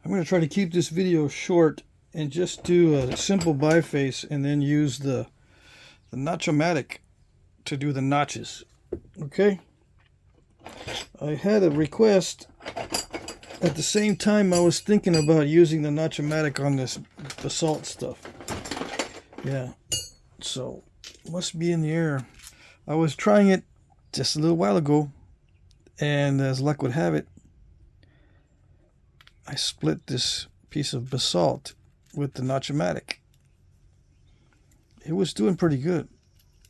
I'm going to try to keep this video short and just do a simple biface and then use the Notch-o-matic to do the notches. Okay? I had a request at the same time I was thinking about using the Notch-o-matic on this Basalt stuff. Yeah, so must be in the air. I was trying it just a little while ago, and as luck would have it, I split this piece of Basalt with the Notch-o-matic. It was doing pretty good.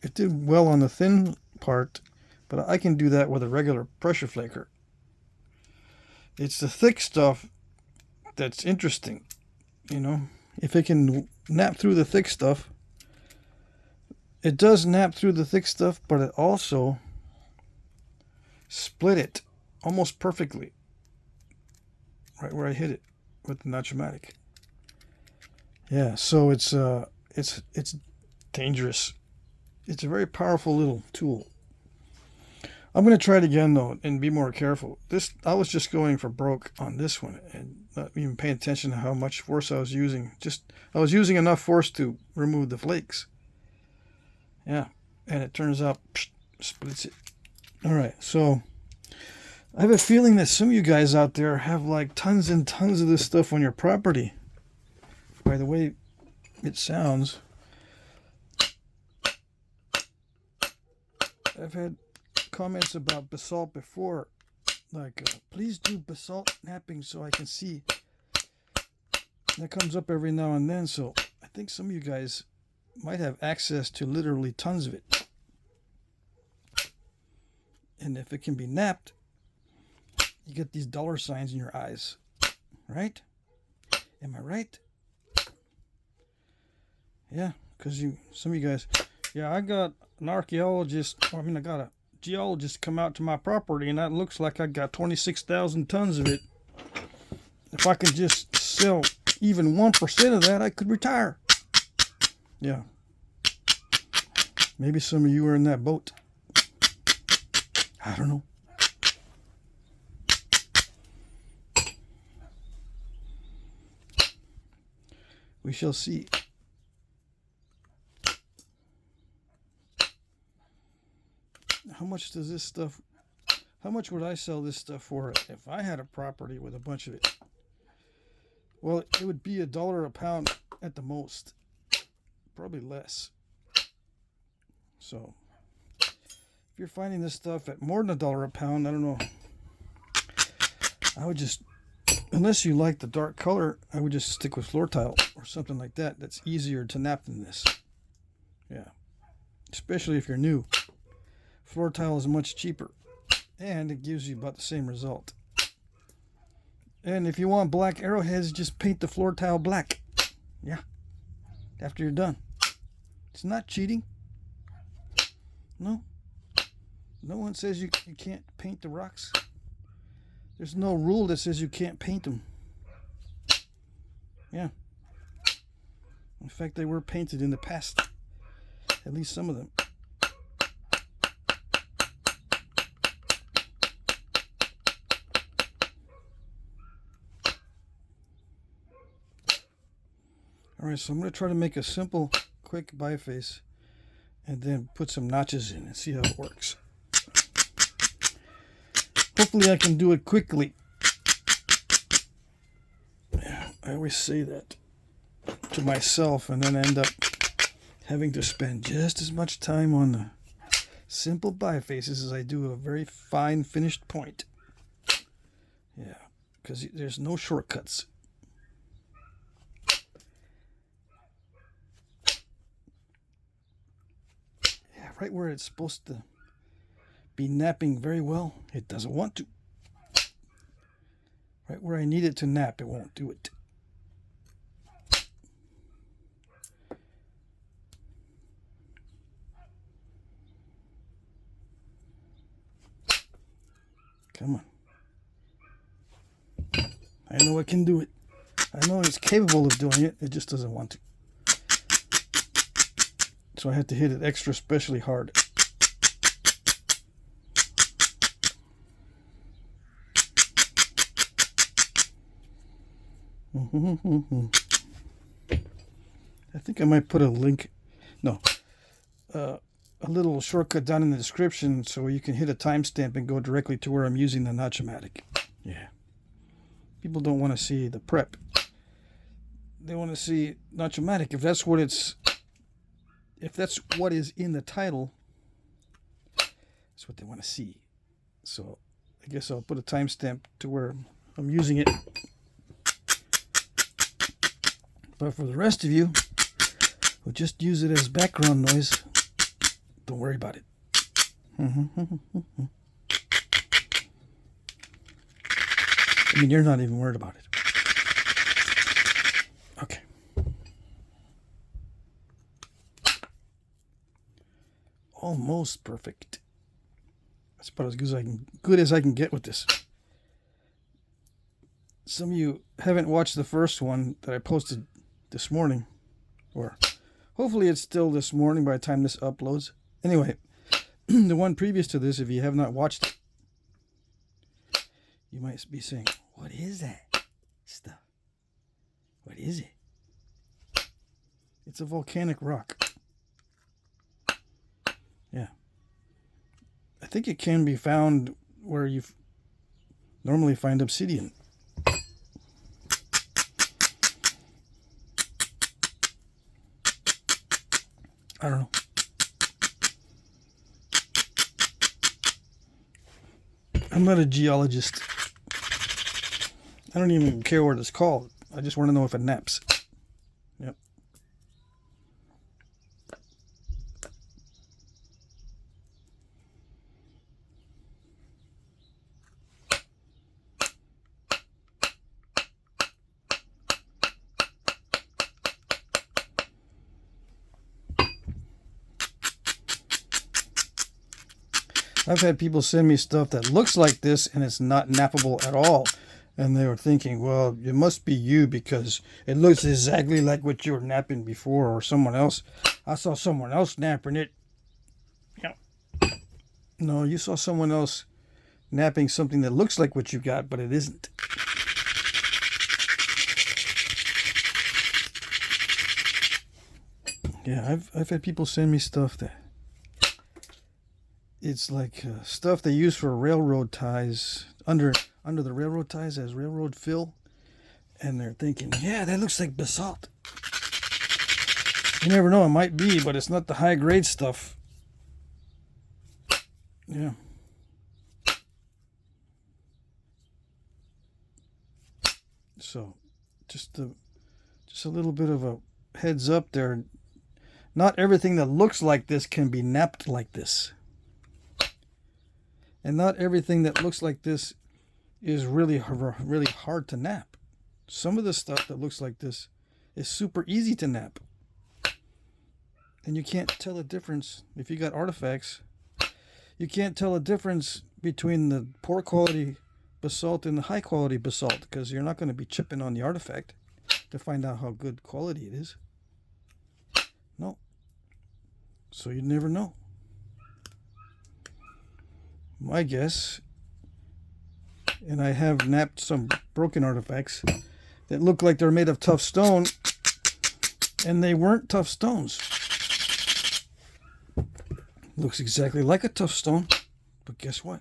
It did well on the thin part, but I can do that with a regular pressure flaker. It's the thick stuff that's interesting, you know. If it can nap through the thick stuff, it does nap through the thick stuff, but it also split it almost perfectly right where I hit it with the Notch-o-matic. Yeah, so it's dangerous. It's a very powerful little tool. I'm going to try it again though and be more careful. I was just going for broke on this one and not even paying attention to how much force I was using. I was using enough force to remove the flakes. Yeah, and it turns out splits it. All right, so I have a feeling that some of you guys out there have like tons and tons of this stuff on your property. By the way it sounds. I've had comments about basalt before, like please do basalt knapping so I can see. That comes up every now and then, so I think some of you guys might have access to literally tons of it. And if it can be napped, you get these dollar signs in your eyes, right? Am I right? Yeah, because some of you guys, yeah, I got an archaeologist, I got a geologist come out to my property, and that looks like I got 26,000 tons of it. If I could just sell even 1% of that, I could retire. Yeah. Maybe some of you are in that boat. I don't know. We shall see. How much does this stuff, how much would I sell this stuff for if I had a property with a bunch of it? Well, it would be $1 a pound at the most. Probably less. So, if you're finding this stuff at more than $1 a pound, I don't know. I would just, unless you like the dark color, I would just stick with floor tile or something like that. That's easier to nap than this. Yeah. Especially if you're new. Floor tile is much cheaper, and it gives you about the same result. And if you want black arrowheads, just paint the floor tile black. Yeah, after you're done. It's not cheating. No one says you can't paint the rocks. There's no rule that says you can't paint them. Yeah, in fact, they were painted in the past, at least some of them. Alright, so I'm going to try to make a simple, quick biface and then put some notches in and see how it works. Hopefully I can do it quickly. Yeah, I always say that to myself and then I end up having to spend just as much time on the simple bifaces as I do a very fine finished point. Yeah, because there's no shortcuts. Right where it's supposed to be napping very well, it doesn't want to. Right where I need it to nap, it won't do it. Come on. I know it can do it. I know it's capable of doing it, it just doesn't want to. So I had to hit it extra specially hard. I think I might put a link, a little shortcut down in the description so you can hit a timestamp and go directly to where I'm using the Notch-o-matic. Yeah. People don't want to see the prep. They want to see Notch-o-matic. If that's what is in the title, that's what they want to see. So I guess I'll put a timestamp to where I'm using it. But for the rest of you who just use it as background noise, don't worry about it. I mean, you're not even worried about it. Okay. Almost perfect. That's about as good as I can get with this. Some of you haven't watched the first one that I posted this morning, or hopefully it's still this morning by the time this uploads. Anyway, the one previous to this, if you have not watched it, you might be saying, what is that stuff? What is it? It's a volcanic rock. Yeah. I think it can be found where you normally find obsidian. I don't know. I'm not a geologist. I don't even care what it's called. I just want to know if it naps. Yep. I've had people send me stuff that looks like this and it's not nappable at all. And they were thinking, well, it must be you because it looks exactly like what you were napping before, or someone else. I saw someone else napping it. Yep. No, you saw someone else napping something that looks like what you got, but it isn't. Yeah, I've had people send me stuff that it's like stuff they use for railroad ties, under the railroad ties as railroad fill, and they're thinking, yeah, that looks like basalt. You never know, it might be, but it's not the high grade stuff. Yeah. So, just a little bit of a heads up there. Not everything that looks like this can be napped like this. And not everything that looks like this is really hard to nap. Some of the stuff that looks like this is super easy to nap. And you can't tell a difference if you got artifacts. You can't tell a difference between the poor quality basalt and the high quality basalt, because you're not going to be chipping on the artifact to find out how good quality it is. No. So you never know. My guess, and I have napped some broken artifacts that look like they're made of tough stone, and they weren't tough stones. Looks exactly like a tough stone, but guess what?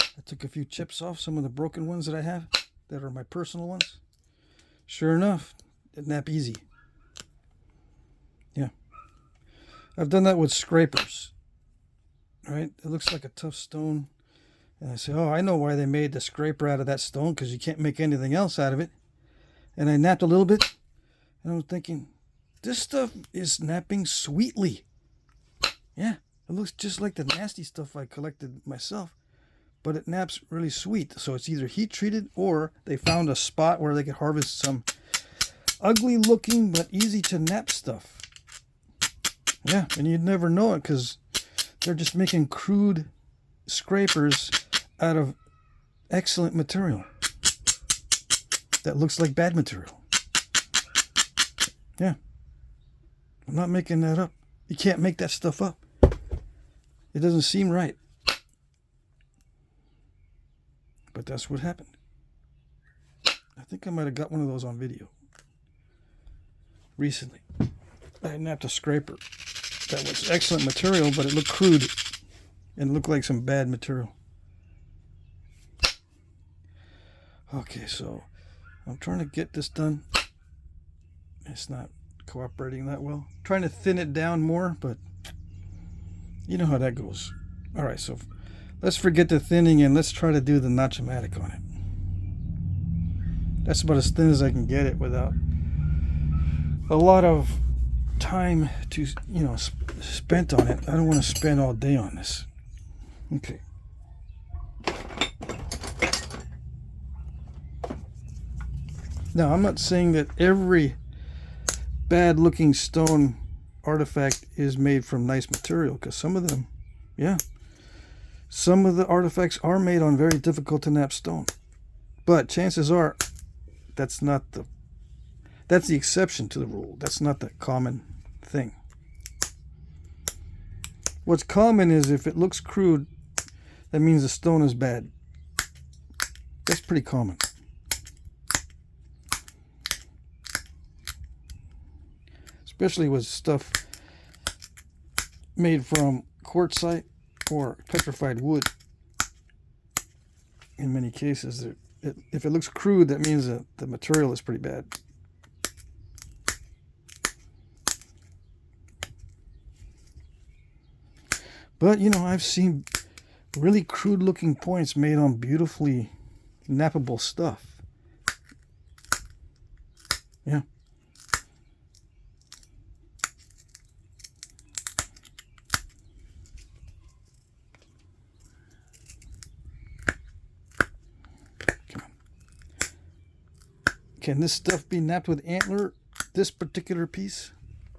I took a few chips off some of the broken ones that I have that are my personal ones. Sure enough, it nap easy. Yeah. I've done that with scrapers. Right? It looks like a tough stone. And I say, oh, I know why they made the scraper out of that stone, because you can't make anything else out of it. And I napped a little bit, and I was thinking, this stuff is napping sweetly. Yeah, it looks just like the nasty stuff I collected myself, but it naps really sweet. So it's either heat treated, or they found a spot where they could harvest some ugly looking but easy to nap stuff. Yeah, and you'd never know it, because they're just making crude scrapers out of excellent material that looks like bad material. Yeah. I'm not making that up. You can't make that stuff up. It doesn't seem right. But that's what happened. I think I might have got one of those on video recently. I napped a scraper that was excellent material, but it looked crude and looked like some bad material. Okay, so I'm trying to get this done. It's not cooperating that well. I'm trying to thin it down more, but you know how that goes. All right, so let's forget the thinning and let's try to do the Notch-o-matic on it. That's about as thin as I can get it without a lot of time to, spent on it. I don't want to spend all day on this. Okay. Now, I'm not saying that every bad looking stone artifact is made from nice material, because some of them, yeah, some of the artifacts are made on very difficult to nap stone, but chances are that's the exception to the rule. That's not the common thing. What's common is if it looks crude, that means the stone is bad. That's pretty common. Especially with stuff made from quartzite or petrified wood. In many cases, if it looks crude, that means that the material is pretty bad. But, I've seen really crude looking points made on beautifully nappable stuff. Yeah. Can this stuff be napped with antler? This particular piece?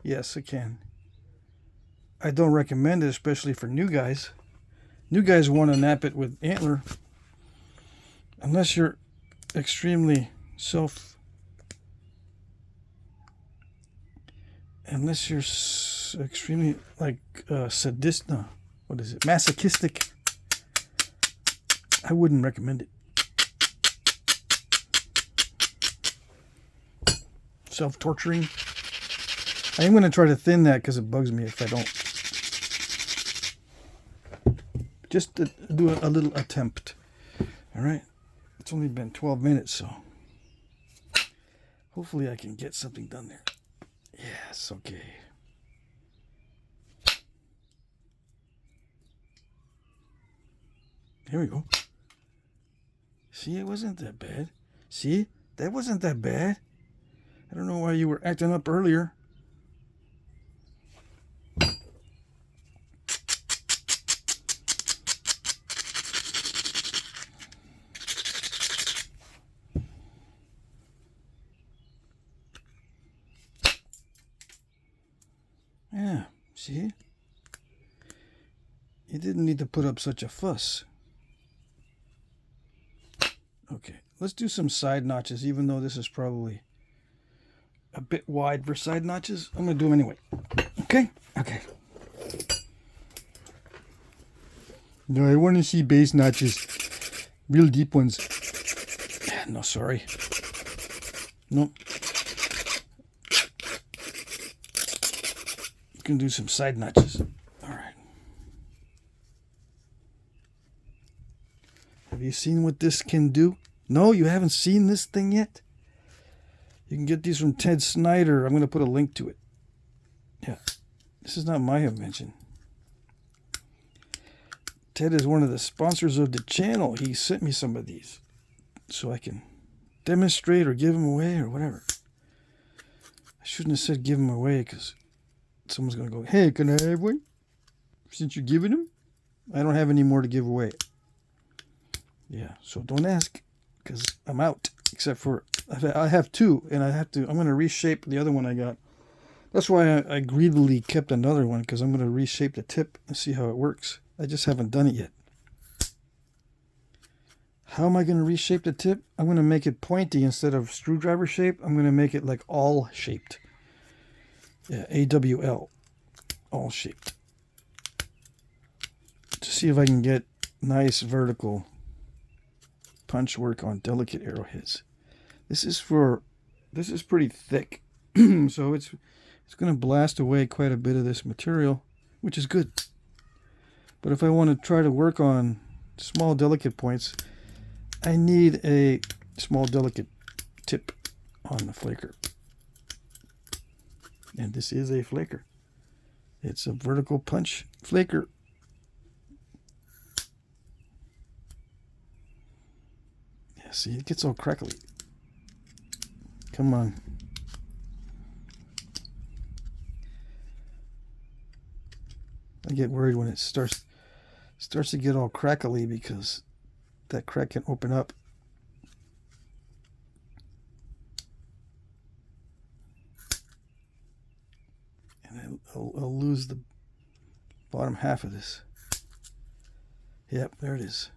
Yes, it can. I don't recommend it, especially for new guys. New guys want to nap it with antler. Unless you're extremely masochistic. I wouldn't recommend it. Self-torturing. I am going to try to thin that because it bugs me if I don't. Just to do a little attempt. All right. It's only been 12 minutes, so hopefully I can get something done there. Yes, okay. Here we go. See, it wasn't that bad. See, that wasn't that bad. I don't know why you were acting up earlier. Yeah, see? You didn't need to put up such a fuss. Okay, let's do some side notches, even though this is probably a bit wide for side notches. I'm going to do them anyway. Okay? Okay. No, I want to see base notches. Real deep ones. No, sorry. Nope. Gonna do some side notches. All right. Have you seen what this can do? No, you haven't seen this thing yet? You can get these from Ted Snider. I'm going to put a link to it. Yeah. This is not my invention. Ted is one of the sponsors of the channel. He sent me some of these so I can demonstrate or give them away or whatever. I shouldn't have said give them away because someone's going to go, hey, can I have one? Since you're giving them? I don't have any more to give away. Yeah, so don't ask because I'm out. Except for I have two, and I'm going to reshape the other one I got. That's why I greedily kept another one, because I'm going to reshape the tip and see how it works. I just haven't done it yet. How am I going to reshape the tip? I'm going to make it pointy instead of screwdriver shape. I'm going to make it like all shaped. Yeah, AWL. All shaped. To see if I can get nice vertical punch work on delicate arrowheads. This is pretty thick, so it's going to blast away quite a bit of this material, which is good. But if I want to try to work on small delicate points, I need a small delicate tip on the flaker. And this is a flaker. It's a vertical punch flaker. Yeah, see, it gets all crackly. Come on. I get worried when it starts to get all crackly because that crack can open up. And I'll lose the bottom half of this. Yep, there it is.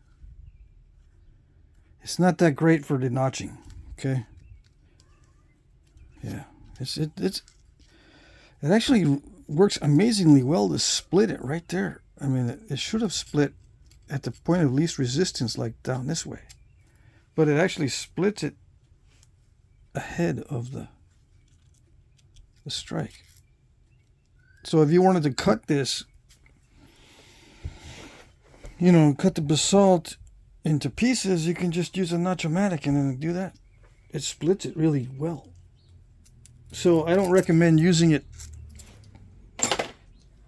It's not that great for denotching, okay? Yeah, it actually works amazingly well to split it right there. I mean, it should have split at the point of least resistance, like down this way. But it actually splits it ahead of the strike. So if you wanted to cut this, you know, cut the basalt into pieces, you can just use a Notch-o-matic and then do that. It splits it really well. So I don't recommend using it,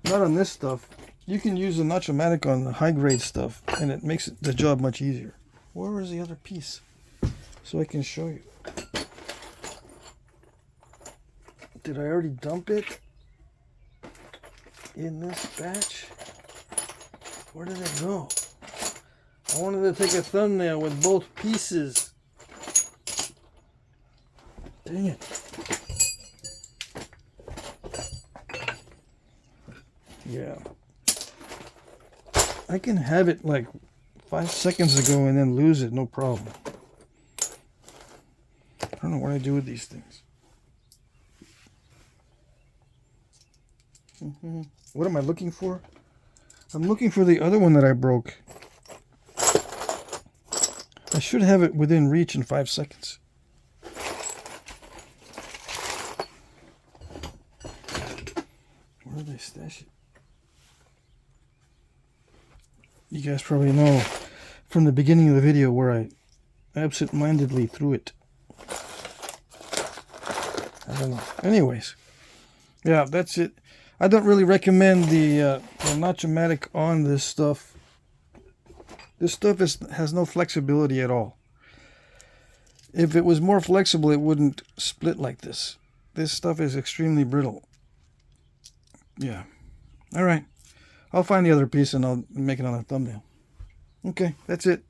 not on this stuff. You can use a Notch-o-matic on the high grade stuff and it makes the job much easier. Where is the other piece? So I can show you. Did I already dump it in this batch? Where did it go? I wanted to take a thumbnail with both pieces. Dang it. Yeah. I can have it like 5 seconds ago and then lose it, no problem. I don't know what I do with these things. What am I looking for? I'm looking for the other one that I broke. I should have it within reach in 5 seconds. Where did I stash it? You guys probably know from the beginning of the video where I absent-mindedly threw it. I don't know. Anyways, yeah, that's it. I don't really recommend the Notch-o-matic on this stuff. This stuff has no flexibility at all. If it was more flexible, it wouldn't split like this. This stuff is extremely brittle. Yeah. All right. I'll find the other piece and I'll make it on a thumbnail. Okay, that's it.